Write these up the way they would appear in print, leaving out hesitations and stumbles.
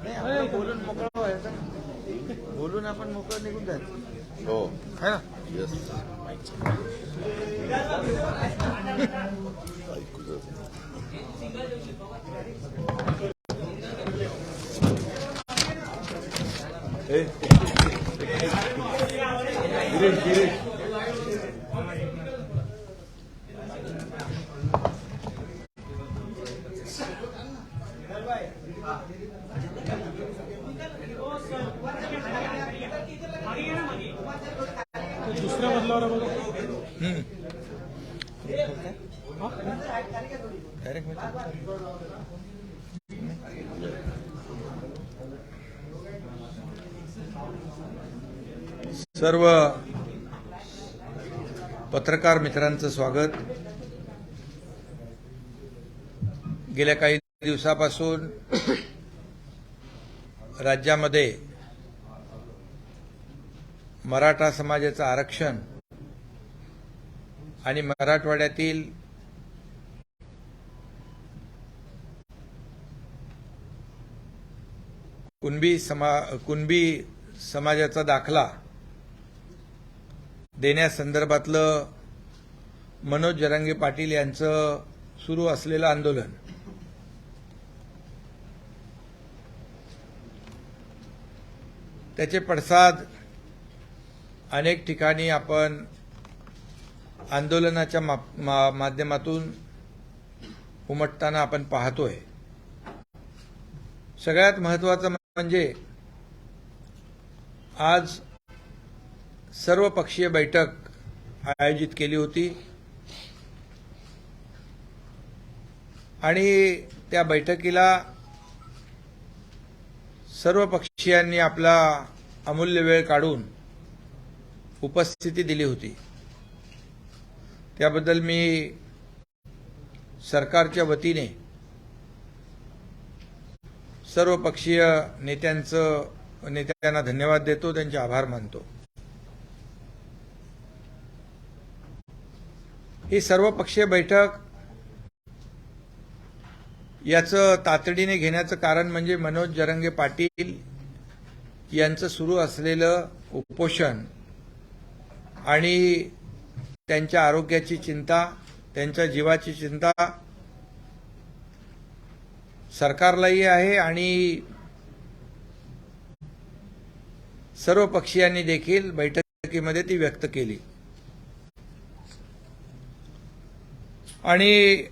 नाही आपण बोलून मोकळं व्हायचं, बोलून आपण मोकळं निघून जायचं. हो है ना. येस दुसऱ्या बदलावर बघा. सर्व पत्रकार मित्रांचं स्वागत. गेल्या काही दिवसापासून राज्यामध्ये मराठा समाजाचं आरक्षण आणि मराठवाड्यातील कुणबी समाजाचा दाखला देण्यासंदर्भातलं मनोज जरांगे पाटील यांचं सुरू असलेलं आंदोलन त्याचे पडसाद अनेक ठिकाणी आपण आंदोलनाच्या माध्यमातून उमटताना आपण पाहतोय. सगळ्यात महत्त्वाचं म्हणजे आज सर्वपक्षीय बैठक आयोजित केली होती आणि त्या बैठकीला सर्व पक्षीयांनी आपला अमूल्य वेळ काढून उपस्थिती दिली होती. त्याबद्दल मी सरकारच्या वतीने सर्व पक्षीय नेत्यांना धन्यवाद देतो, त्यांचे आभार मानतो. ही सर्वपक्षीय बैठक याचं तातडीने घेण्याचं कारण म्हणजे मनोज जरांगे पाटील यांचं सुरू असलेलं उपोषण आणि त्यांच्या आरोग्याची चिंता, त्यांच्या जीवाची चिंता सरकारलाही आहे आणि सर्व पक्षीयांनी देखील बैठकीमध्ये ती व्यक्त केली. आणि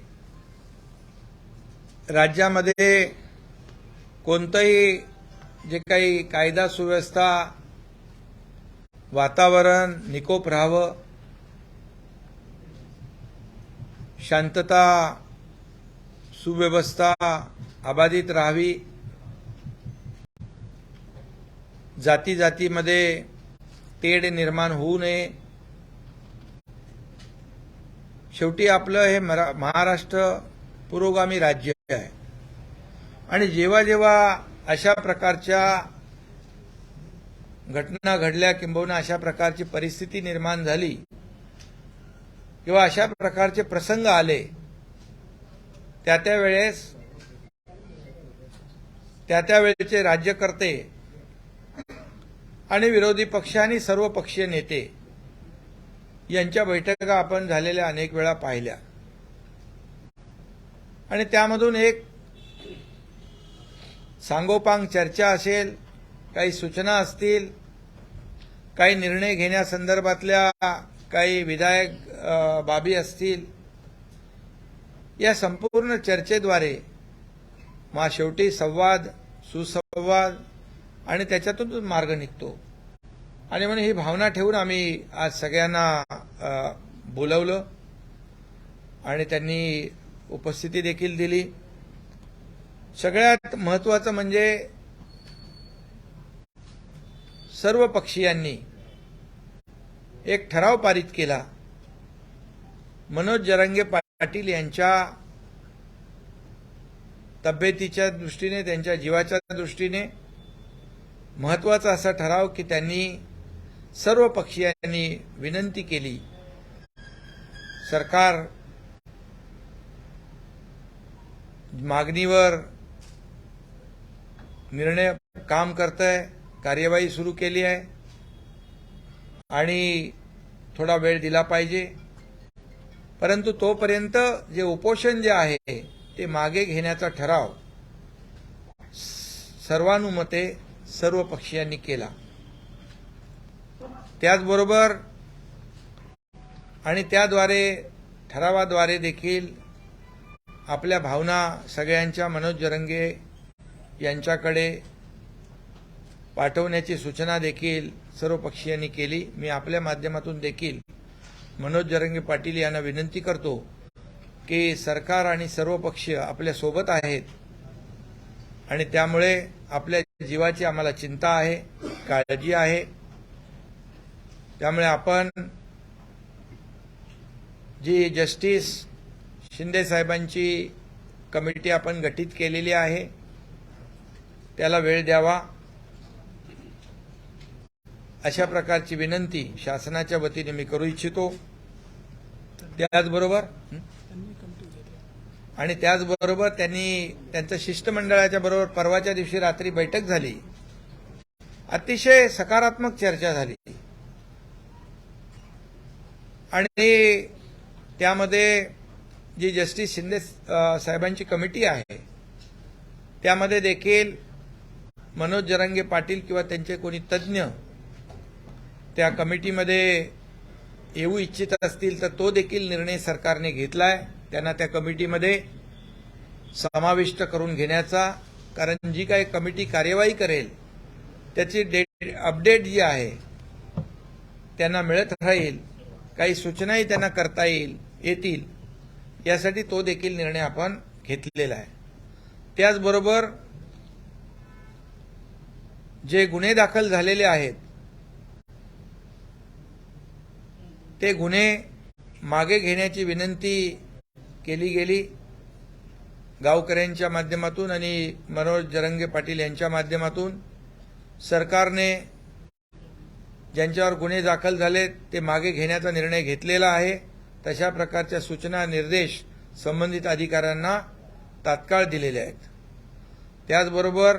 राज्यामध्ये कोणतंही जे काही कायदा सुव्यवस्था वातावरण निकोप राहावं, शांतता सुव्यवस्था अबाधित राहावी, जाती जातीमध्ये तेढ निर्माण होऊ नये. शेवटी आपलं हे महाराष्ट्र पुरोगामी राज्य आहे आणि जेव्हा जेव्हा अशा प्रकारच्या घटना घडल्या किंबहुना अशा प्रकारची परिस्थिती निर्माण झाली किंवा अशा प्रकारचे प्रसंग आले, त्या त्यावेळेचे राज्यकर्ते आणि विरोधी पक्ष आणि सर्व पक्षीय नेते यांच्या बैठका आपण झालेल्या अनेक वेळा पाहिल्या आणि त्यामधून एक सांगोपांग चर्चा असेल, काही सूचना असतील, काही निर्णय घेण्यासंदर्भातल्या काही विधायक बाबी असतील, या संपूर्ण चर्चेद्वारे शेवटी संवाद, सुसंवाद आणि त्याच्यातून मार्ग निघतो. आणि म्हणून ही भावना ठेवून आम्ही आज सगळ्यांना बोलवलं आणि त्यांनी उपस्थिती देखील दिली. सगळ्यात महत्त्वाचं म्हणजे सर्व पक्षीयांनी एक ठराव पारित केला. मनोज जरांगे पाटील यांच्या तब्येतीच्या दृष्टीने, त्यांच्या जीवाच्या दृष्टीने महत्त्वाचा असा ठराव की त्यांनी सर्व पक्षीयांनी विनंती केली सरकार मागणीवर निर्णय काम करतंय, कार्यवाही सुरू केली आहे आणि थोडा वेळ दिला पाहिजे. परंतु तोपर्यंत जे उपोषण जे आहे ते मागे घेण्याचा ठराव सर्वानुमते सर्व पक्षीयांनी केला. त्याचबरोबर आणि त्याद्वारे ठरावाद्वारे देखील आपल्या भावना सगळ्यांच्या मनोज जरंगे यांच्याकडे पाठवण्याची सूचना देखील सर्व पक्षीयांनी केली. मी आपल्या माध्यमातून देखील मनोज जरंगे पाटील यांना विनंती करतो की सरकार आणि सर्व पक्ष आपल्या सोबत आहेत आणि त्यामुळे आपल्या जीवाची आम्हाला चिंता आहे, काळजी आहे. त्यामुळे आपण जी जस्टिस शिंदे साहेबांची कमिटी आपण गठीत केलेली आहे त्याला वेळ द्यावा अशा प्रकारची विनंती शासनाच्या वतीने मी करू इच्छितो. त्याचबरोबर त्यांनी त्यांच्या शिष्टमंडळाच्या बरोबर परवाच्या दिवशी रात्री बैठक झाली. अतिशय सकारात्मक चर्चा झाली आणि त्यामध्ये जी जस्टिस शिंदे साहेबांची कमिटी आहे त्यामध्ये देखील मनोज जरंगे पाटील किंवा त्यांचे कोणी तज्ज्ञ त्या कमिटीमध्ये येऊ इच्छित असतील तर तो देखील निर्णय सरकारने घेतलाय. त्यांना त्या कमिटीमध्ये समाविष्ट करून घेण्याचा, कारण जी काही कमिटी कार्यवाही करेल त्याची अपडेट जी आहे त्यांना मिळत राहील, काही सूचनाही त्यांना करता येतील यासाठी तो देखील निर्णय आपण घेतलेला आहे. त्याचबरोबर जे गुन्हे दाखल झालेले आहेत ते गुन्हे मागे घेण्याची विनंती केली गेली गावकऱ्यांच्या माध्यमातून आणि मनोज जरंगे पाटील यांच्या माध्यमातून. सरकारने ज्यांच्यावर गुन्हे दाखल झाले ते मागे घेण्याचा निर्णय घेतलेला आहे. तशा प्रकारच्या सूचना निर्देश संबंधित अधिकाऱ्यांना तात्काळ दिलेले आहेत. त्याचबरोबर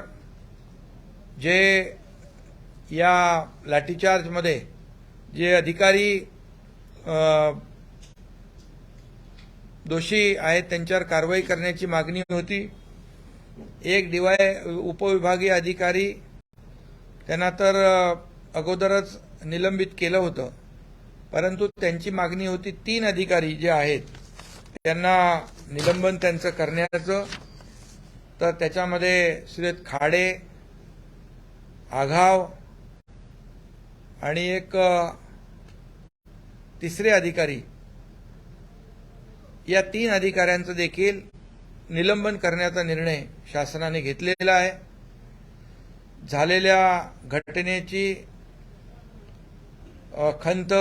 जे या लाठीचार्जमध्ये जे अधिकारी दोषी आहेत त्यांच्यावर कारवाई करण्याची मागणी होती. एक उपविभागीय अधिकारी त्यांना तर अगोदरच निलंबित केलं होतं, परंतु त्यांची मागणी होती 3 अधिकारी जे आहेत त्यांना निलंबन त्यांचं करण्याचं. तर त्याच्यामध्ये श्रीयुत खाडे, आघाव आणि एक तिसरे अधिकारी, या 3 अधिकाऱ्यांचं देखील निलंबन करण्याचा निर्णय शासनाने घेतलेला आहे. झालेल्या घटनेची खंत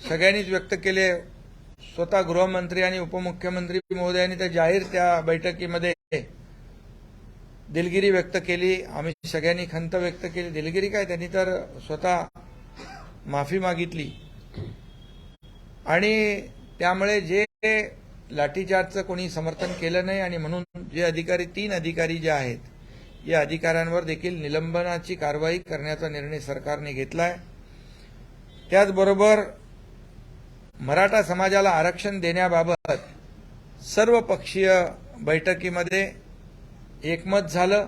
सगळ्यांनीच व्यक्त केली. स्वतः गृहमंत्री आणि उपमुख्यमंत्री महोदयांनी तर जाहीर त्या बैठकीमध्ये दिलगिरी व्यक्त केली. आम्ही सगळ्यांनी खंत व्यक्त केली. दिलगिरी काय, त्यांनी तर स्वतः माफी मागितली. आणि त्यामुळे जे लाठीचार्जचं कोणी समर्थन केलं नाही आणि म्हणून जे अधिकारी 3 अधिकारी जे आहेत या अधिकाऱ्यांवर देखील निलंबनाची कारवाई करण्याचा निर्णय सरकारने घेतलाय. त्याचबरोबर मराठा समाजाला आरक्षण देण्याबाबत सर्व पक्षीय बैठकीमध्ये एकमत झालं.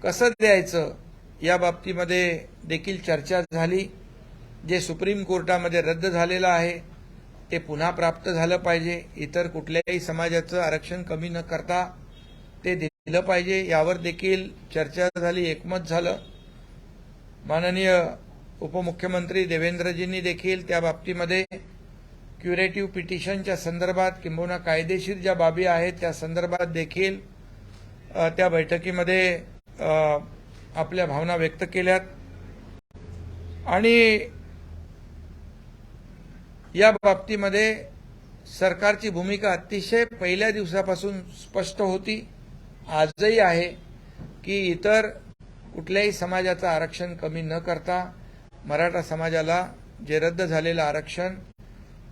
कसं द्यायचं या बाबतीमध्ये देखील चर्चा झाली. जे सुप्रीम कोर्टामध्ये रद्द झालेलं आहे ते पुन्हा प्राप्त झालं पाहिजे. इतर कुठल्याही समाजाचं आरक्षण कमी न करता ते दिलं पाहिजे, यावर देखील चर्चा झाली, एकमत झालं. माननीय उपमुख्यमंत्री देवेंद्रजींनी देखील त्या बाबतीमध्ये क्युरेटिव्ह पिटिशनच्या संदर्भात किंबहुना कायदेशीर ज्या बाबी आहेत त्या संदर्भात देखील त्या बैठकीमध्ये आपल्या भावना व्यक्त केल्यात. आणि या बाबतीमध्ये सरकारची भूमिका अतिशय पहिल्या दिवसापासून स्पष्ट होती, आजही आहे, की इतर कुठल्याही समाजाचं आरक्षण कमी न करता मराठा समाजाला जे रद्द झालेलं आरक्षण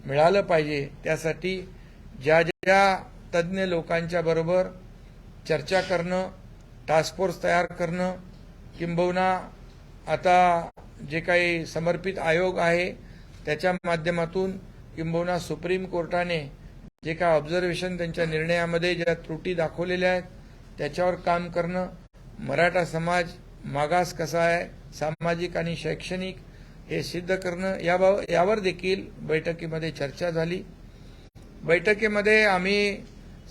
मिळालं पाहिजे त्यासाठी ज्या ज्या तज्ज्ञ लोकांच्या बरोबर चर्चा करणं, टास्क फोर्स तयार करणं, किंबहुना आता जे काही समर्पित आयोग आहे त्याच्या माध्यमातून किंबहुना सुप्रीम कोर्टाने जे काय ऑब्झर्वेशन त्यांच्या निर्णयामध्ये ज्या त्रुटी दाखवलेल्या आहेत त्याच्यावर काम करणं, मराठा समाज मागास कसा आहे सामाजिक आणि शैक्षणिक हे सिद्ध करणं, यावर देखील बैठकीमध्ये चर्चा झाली. बैठकीमध्ये आम्ही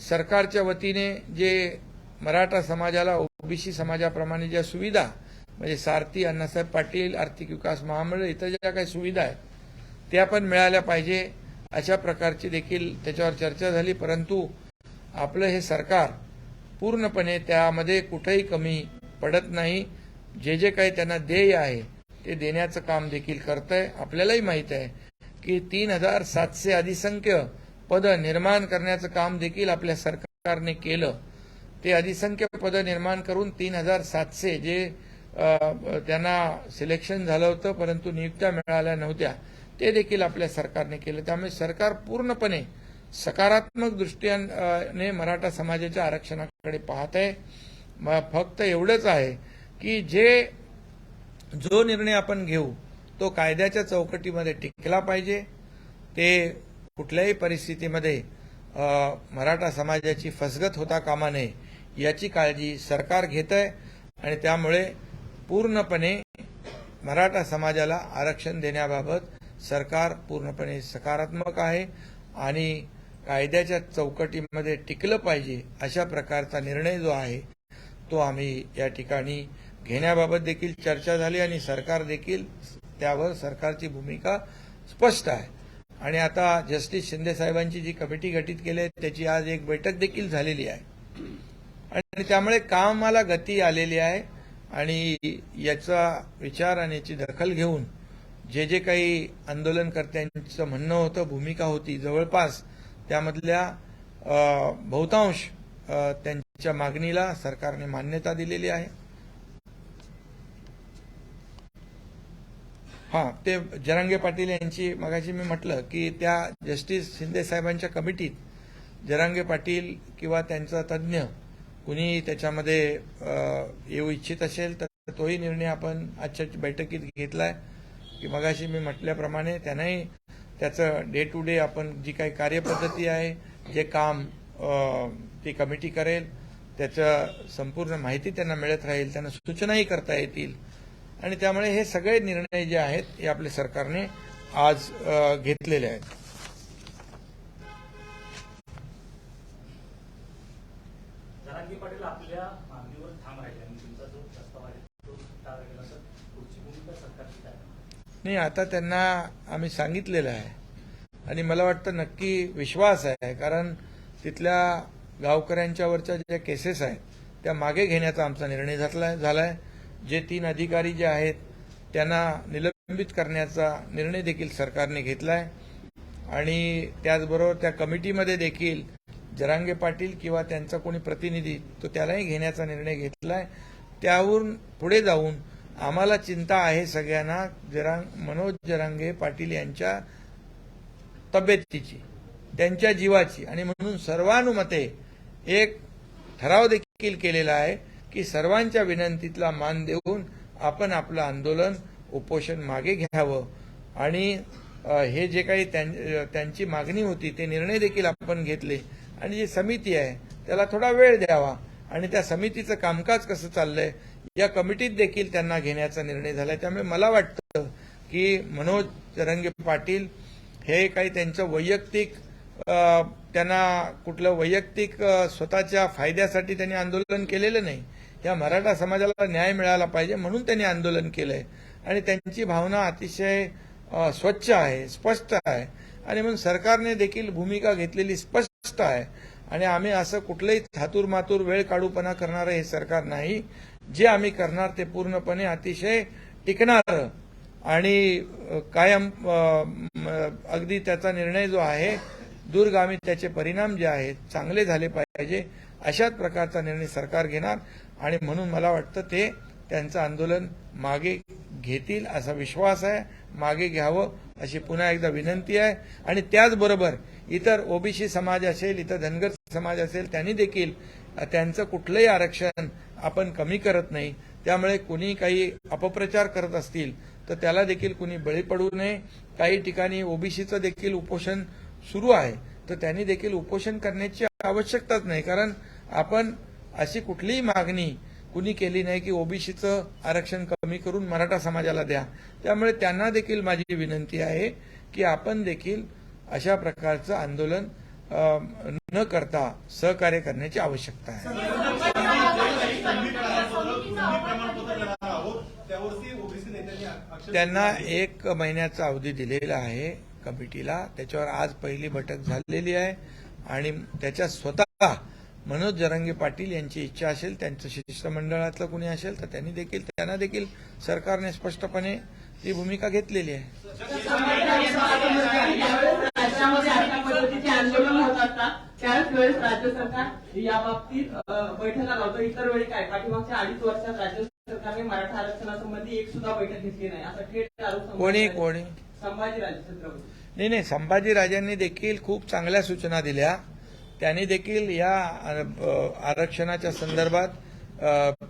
सरकारच्या वतीने जे मराठा समाजाला ओबीसी समाजाप्रमाणे ज्या सुविधा म्हणजे सारथी, अण्णासाहेब पाटील, आर्थिक विकास महामंडळ इतर ज्या काही सुविधा आहेत त्या पण मिळाल्या पाहिजे अशा प्रकारची देखील त्याच्यावर चर्चा झाली. परंतु आपलं हे सरकार पूर्णपणे त्यामध्ये कुठेही कमी पडत नाही. जे जे काही त्यांना ध्येय आहे ते देण्याचं काम देखील करतंय. आपल्यालाही माहीत आहे की 3700 अधिसंख्य पद निर्माण करण्याचं काम देखील आपल्या सरकारने केलं. ते अधिसंख्य पद निर्माण करून 3700 जे त्यांना सिलेक्शन झालं होतं परंतु नियुक्त्या मिळाल्या नव्हत्या ते देखील आपल्या सरकारने केलं. त्यामुळे सरकार पूर्णपणे सकारात्मक दृष्टीने मराठा समाजाच्या आरक्षणाकडे पाहत आहे. फक्त एवढंच आहे की जो निर्णय आपण घेऊ तो कायद्याच्या चौकटीमध्ये टिकला पाहिजे. ते कुठल्याही परिस्थितीमध्ये मराठा समाजाची फसगत होता कामा नये याची काळजी सरकार घेत आहे आणि त्यामुळे पूर्णपणे मराठा समाजाला आरक्षण देण्याबाबत सरकार पूर्णपणे सकारात्मक आहे आणि कायद्याच्या चौकटीमध्ये टिकलं पाहिजे अशा प्रकारचा निर्णय जो आहे तो आम्ही या ठिकाणी घेण्याबाबत देखील चर्चा झाली आणि सरकार देखील त्यावर सरकारची भूमिका स्पष्ट आहे. आणि आता जस्टिस शिंदे साहेबांची जी कमिटी गठीत केली आहे त्याची आज एक बैठक देखील झालेली आहे आणि त्यामुळे कामाला गती आलेली आहे आणि याचा विचार आणि याची दखल घेऊन जे जे काही आंदोलनकर्त्यांचं म्हणणं होतं, भूमिका होती, जवळपास त्यामधल्या बहुतांश त्यांच्या मागणीला सरकारने मान्यता दिलेली आहे. ते जरांगे पाटील यांची मगाशी मी म्हटलं की त्या जस्टिस शिंदे साहेबांच्या कमिटीत जरांगे पाटील किंवा त्यांचा तज्ज्ञ कुणी त्याच्यामध्ये येऊ इच्छित असेल तर तोही निर्णय आपण आजच्या बैठकीत घेतलाय की मगाशी मी म्हटल्याप्रमाणे त्यांनाही त्याचं डे टू डे आपण जी काही कार्यपद्धती आहे, जे काम ती कमिटी करेल त्याचं संपूर्ण माहिती त्यांना मिळत राहील, त्यांना सूचनाही करता येतील आणि त्यामुळे हे सगळे निर्णय जे आहेत हे आपल्या सरकारने आज घेतलेले आहेत. जरांगे पाटील आपल्या मागणीवर ठाम राहिले आणि तुमचा जो प्रस्ताव आहे तो टाळला गेला तर पुढची भूमिका सरकारची काय? नाही, आता त्यांना आम्ही सांगितलेलं आहे आणि मला वाटतं नक्की विश्वास आहे कारण तिथल्या गावकऱ्यांच्यावरच्या ज्या केसेस आहेत त्या मागे घेण्याचा आमचा निर्णय झालाय. जे 3 अधिकारी जे आहेत त्यांना निलंबित करण्याचा निर्णय देखील सरकारने घेतलाय आणि त्याचबरोबर त्या कमिटीमध्ये देखील जरांगे पाटील किंवा त्यांचा कोणी प्रतिनिधी तो त्यालाही घेण्याचा निर्णय घेतलाय. त्यावरून पुढे जाऊन आम्हाला चिंता आहे सगळ्यांना मनोज जरांगे पाटील यांच्या तब्येतीची, त्यांच्या जीवाची आणि म्हणून सर्वानुमते एक ठराव देखील केलेला आहे की सर्वांच्या विनंतीला मान देऊन आपण आपलं आंदोलन उपोषण मागे घ्यावं आणि हे जे काही त्यांची मागणी होती ते निर्णय देखील आपण घेतले आणि जी समिती आहे त्याला थोडा वेळ द्यावा आणि त्या समितीचं कामकाज कसं चाललंय या कमिटीत देखील त्यांना घेण्याचा निर्णय झालाय. त्यामुळे मला वाटतं की मनोज जरांगे पाटील हे काही त्यांचं वैयक्तिक त्यांना कुठलं वैयक्तिक स्वतःच्या फायद्यासाठी त्यांनी आंदोलन केलेलं नाही. या मराठा समाजाला न्याय मिळाला पाहिजे म्हणून त्यांनी आंदोलन केलंय आणि त्यांची भावना अतिशय स्वच्छ आहे, स्पष्ट आहे आणि म्हणून सरकारने देखील भूमिका घेतलेली स्पष्ट आहे आणि आम्ही असं कुठलंही थातूरमातूर वेळ काढूपणा करणारं हे सरकार नाही. जे आम्ही करणार ते पूर्णपणे अतिशय टिकणारं आणि कायम अगदी त्याचा निर्णय जो आहे दूरगामी त्याचे परिणाम जे आहेत चांगले झाले पाहिजे अशाच प्रकारचा निर्णय सरकार घेणार आणि म्हणून मला वाटतं ते त्यांचं आंदोलन मागे घेतील असा विश्वास आहे मागे घ्यावं अशी पुन्हा एकदा विनंती आहे. आणि त्याचबरोबर इतर ओबीसी समाज असेल, इतर धनगर समाज असेल, त्यांनी देखील त्यांचं कुठलंही आरक्षण आपण कमी करत नाही. त्यामुळे कुणी काही अपप्रचार करत असतील तर त्याला देखील कुणी बळी पडू नये. काही ठिकाणी ओबीसीचं देखील उपोषण सुरू आहे, तर त्यांनी देखील उपोषण करण्याची आवश्यकताच नाही, कारण आपण अशी कुठलीही मागणी कुणी केली नाही की ओबीसीचं आरक्षण कमी करून मराठा समाजाला द्या. त्यामुळे त्यांना देखील माझी विनंती आहे की आपण देखील अशा प्रकारचं आंदोलन न करता सहकार्य करण्याची आवश्यकता आहे. त्यांना 1 महिन्याचा अवधी दिलेला आहे कमिटीला. त्याच्यावर आज पहिली बैठक झालेली आहे आणि त्याच्या स्वतः मनोज जरांगे पाटील यांची इच्छा असेल, त्यांचं शिष्टमंडळातलं कुणी असेल तर त्यांना देखील सरकारने स्पष्टपणे ती भूमिका घेतलेली आहे. राज्यामध्ये अशा पद्धतीचे आंदोलन होत असतात त्याच वेळेस राज्य सरकार या बाबतीत बैठका लावतं. इतर वेळी काय पाठीमागच्या 2.5 वर्षात राज्य सरकारने मराठा आरक्षणासंबंधी एक सुद्धा बैठक घेतली नाही, असा थेट आरोप कोणी संभाजीराजे छत्रपती. नाही, संभाजीराजांनी देखील खूप चांगल्या सूचना दिल्या. त्यांनी देखील या आरक्षणाच्या संदर्भात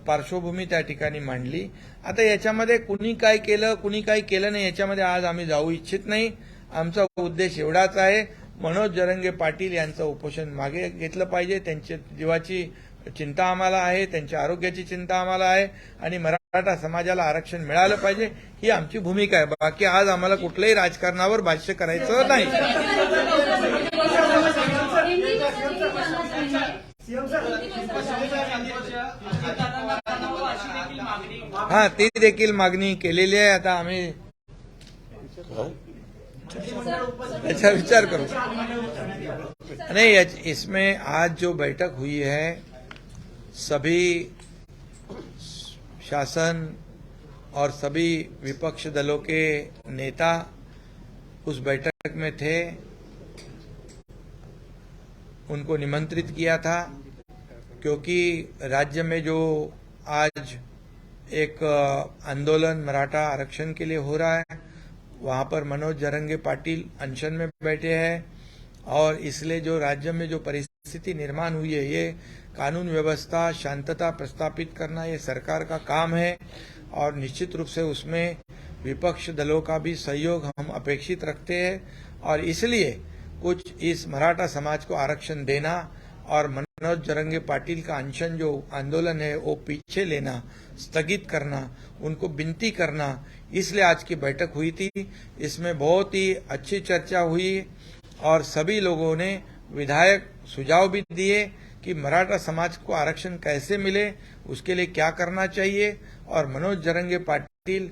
पार्श्वभूमी त्या ठिकाणी मांडली. आता याच्यामध्ये कुणी काय केलं कुणी काय केलं नाही याच्यामध्ये आज आम्ही जाऊ इच्छित नाही. आमचा उद्देश एवढाच आहे, मनोज जरांगे पाटील यांचं उपोषण मागे घेतलं पाहिजे. त्यांच्या जीवाची चिंता आम्हाला आहे, त्यांच्या आरोग्याची चिंता आम्हाला आहे आणि मराठा समाजाला आरक्षण मिळालं पाहिजे ही आमची भूमिका आहे. बाकी आज आम्हाला कुठल्याही राजकारणावर भाष्य करायचं नाही. हा, ती देखील मागणी केलेली आहे. आता आम्ही अच्छा विचार करो. नहीं, इसमें आज जो बैठक हुई है सभी शासन और सभी विपक्ष दलों के नेता उस बैठक में थे. उनको निमंत्रित किया था क्योंकि राज्य में जो आज एक आंदोलन मराठा आरक्षण के लिए हो रहा है, वहां पर मनोज जरांगे पाटिल अनशन में बैठे हैं और इसलिए जो राज्य में जो परिस्थिति निर्माण हुई है, ये कानून व्यवस्था शांतता प्रस्थापित करना ये सरकार का काम है और निश्चित रूप से उसमें विपक्ष दलों का भी सहयोग हम अपेक्षित रखते हैं. और इसलिए कुछ इस मराठा समाज को आरक्षण देना और मनोज जरांगे पाटिल का अनशन जो आंदोलन है वो पीछे लेना, स्थगित करना, उनको विनती करना, इसलिए आज की बैठक हुई थी. इसमें बहुत ही अच्छी चर्चा हुई और सभी लोगों ने विधायक सुझाव भी दिए कि मराठा समाज को आरक्षण कैसे मिले, उसके लिए क्या करना चाहिए. और मनोज जरांगे पाटिल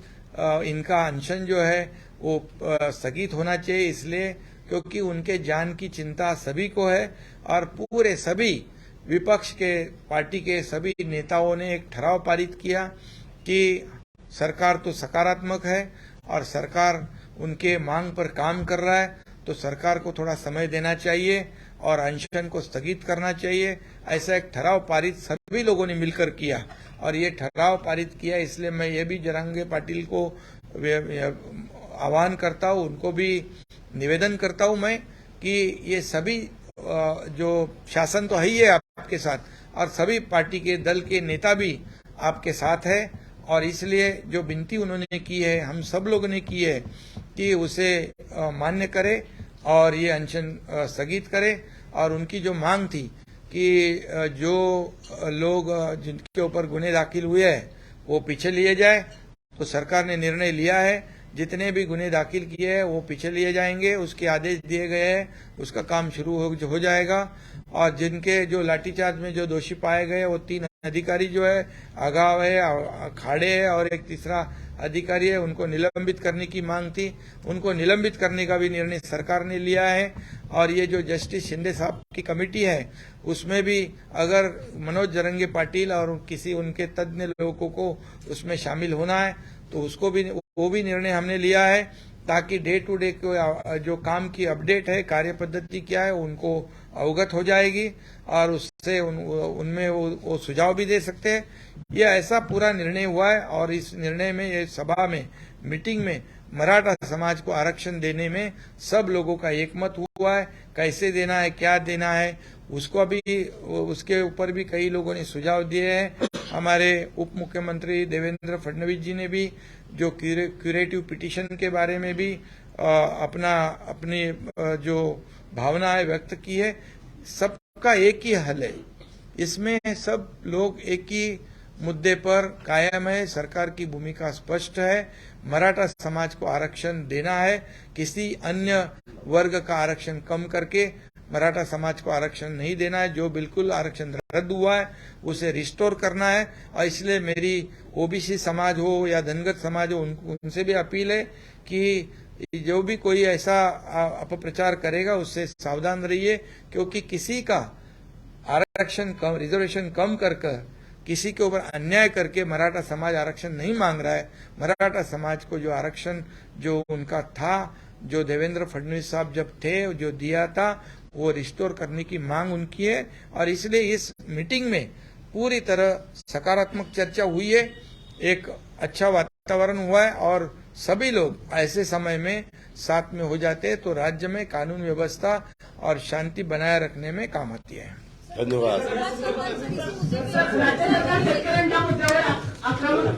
इनका अनशन जो है वो स्थगित होना चाहिए, इसलिए क्योंकि उनके जान की चिंता सभी को है. और पूरे सभी विपक्ष के पार्टी के सभी नेताओं ने एक ठराव पारित किया कि सरकार तो सकारात्मक है और सरकार उनके मांग पर काम कर रहा है, तो सरकार को थोड़ा समय देना चाहिए और अनशन को स्थगित करना चाहिए. ऐसा एक ठराव पारित सभी लोगों ने मिलकर किया और ये ठराव पारित किया. इसलिए मैं ये भी जरांगे पाटिल को आह्वान करता हूँ, उनको भी निवेदन करता हूँ मैं कि ये सभी जो शासन तो है ही है आपके साथ और सभी पार्टी के दल के नेता भी आपके साथ है और इसलिए जो विनती उन्होंने की है, हम सब लोगों ने की है कि उसे मान्य करे और ये अनशन स्थगित करे. और उनकी जो मांग थी कि जो लोग जिनके ऊपर गुने दाखिल हुए हैं वो पीछे लिए जाए, तो सरकार ने निर्णय लिया है जितने भी गुने दाखिल किए हैं वो पीछे लिए जाएंगे. उसके आदेश दिए गए हैं, उसका काम शुरू हो जाएगा. और जिनके जो लाठीचार्ज में जो दोषी पाए गए वो 3 अधिकारी जो है, आगाव है, खाड़े है और एक तीसरा अधिकारी है, उनको निलंबित करने की मांग थी. उनको निलंबित करने का भी निर्णय सरकार ने लिया है. और ये जो जस्टिस शिंदे साहब की कमेटी है उसमें भी अगर मनोज जरांगे पाटिल और किसी उनके तज्ञ लोगों को उसमें शामिल होना है तो उसको भी वो भी निर्णय हमने लिया है, ताकि डे टू डे जो काम की अपडेट है, कार्य पद्धति क्या है, उनको अवगत हो जाएगी और उससे उनमें वो सुझाव भी दे सकते हैं. ये ऐसा पूरा निर्णय हुआ है और इस निर्णय में, ये सभा में, मीटिंग में मराठा समाज को आरक्षण देने में सब लोगों का एकमत हुआ है। कैसे देना है, क्या देना है, उसको भी उसके ऊपर भी कई लोगों ने सुझाव दिए हैं। हमारे उप मुख्यमंत्री देवेंद्र फडणवीस जी ने भी जो क्यूरेटिव पिटीशन के बारे में भी अपनी जो भावना है व्यक्त की है। सबका एक ही हल है, इसमें सब लोग एक ही मुद्दे पर कायम है। सरकार की भूमिका स्पष्ट है, मराठा समाज को आरक्षण देना है। किसी अन्य वर्ग का आरक्षण कम करके मराठा समाज को आरक्षण नहीं देना है। जो बिल्कुल आरक्षण रद्द हुआ है उसे रिस्टोर करना है। और इसलिए मेरी ओबीसी समाज हो या धनगत समाज हो, उनसे भी अपील है कि जो भी कोई ऐसा अपप्रचार करेगा उससे सावधान रहिए, क्योंकि किसी का आरक्षण कम, रिजर्वेशन कम कर किसी के ऊपर अन्याय करके मराठा समाज आरक्षण नहीं मांग रहा है। मराठा समाज को जो आरक्षण जो उनका था, जो देवेंद्र फडणवीस साहब जब थे जो दिया था, वो रिस्टोर करने की मांग उनकी है। और इसलिए इस मीटिंग में पूरी तरह सकारात्मक चर्चा हुई है, एक अच्छा वातावरण हुआ है और सभी लोग ऐसे समय में साथ में हो जाते हैं तो राज्य में कानून व्यवस्था और शांति बनाए रखने में काम आती है। धन्यवाद। राज्य सरकार शेतकऱ्यांच्या मुद्द्यावर आक्रमक